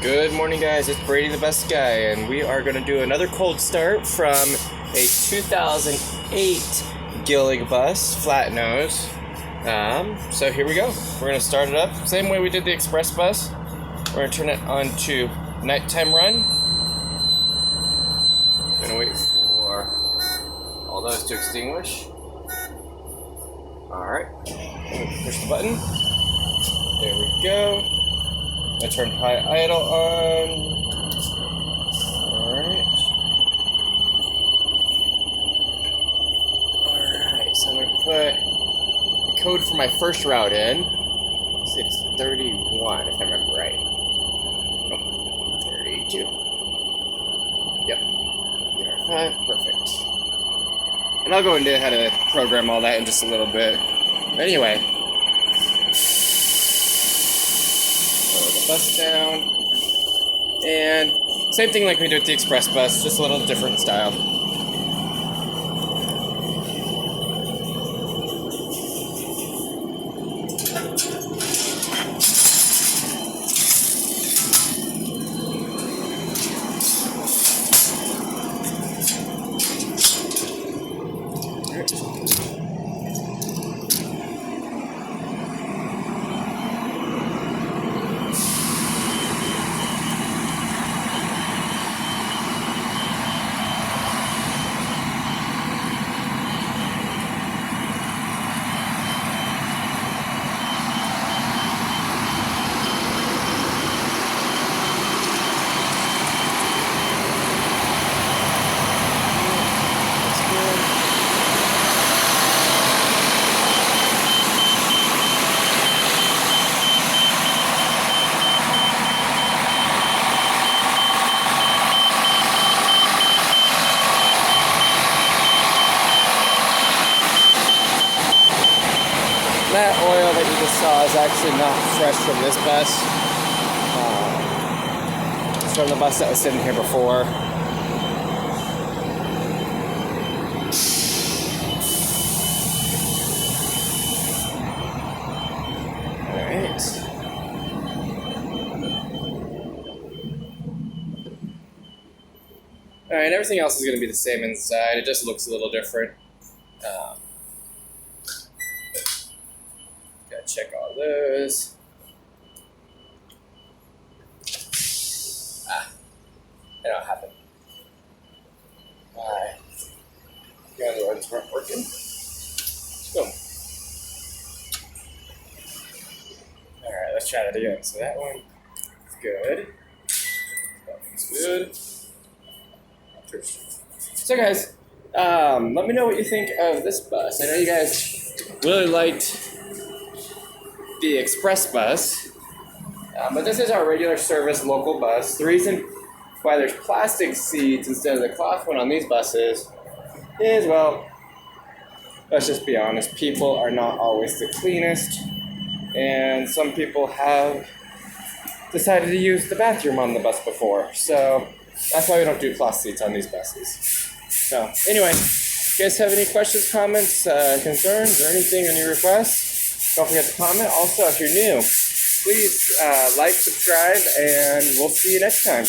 Good morning, guys. It's Brady the Best Guy, and we are going to do another cold start from a 2008 Gillig bus, flat nose. So here we go. We're going to start it up same way we did the express bus. We're going to turn it on to nighttime run. Going to wait for all those to extinguish. All right. Push the button. There we go. I turn high idle on. Alright, so I'm going to put the code for my first route in. It's 31, if I remember right. Oh, 32. Yep. Verify. Perfect. And I'll go into how to program all that in just a little bit. Anyway. Bus down, and same thing like we did with the express bus, just a little different style. That oil that you just saw is actually not fresh from this bus. It's from the bus that was sitting here before. Alright. Alright, everything else is going to be the same inside. It just looks a little different. Check all those. They don't happen. Alright. The other ones weren't working. Boom. Alright, let's try that again. So that one is good. That one's good. So guys, let me know what you think of this bus. I know you guys really liked the express bus, but this is our regular service local bus. The reason why there's plastic seats instead of the cloth one on these buses is, well, let's just be honest, people are not always the cleanest, and some people have decided to use the bathroom on the bus before, so that's why we don't do cloth seats on these buses. So anyway, if you guys have any questions, comments, concerns, or anything, any requests, don't forget to comment. Also, if you're new, please like, subscribe, and we'll see you next time.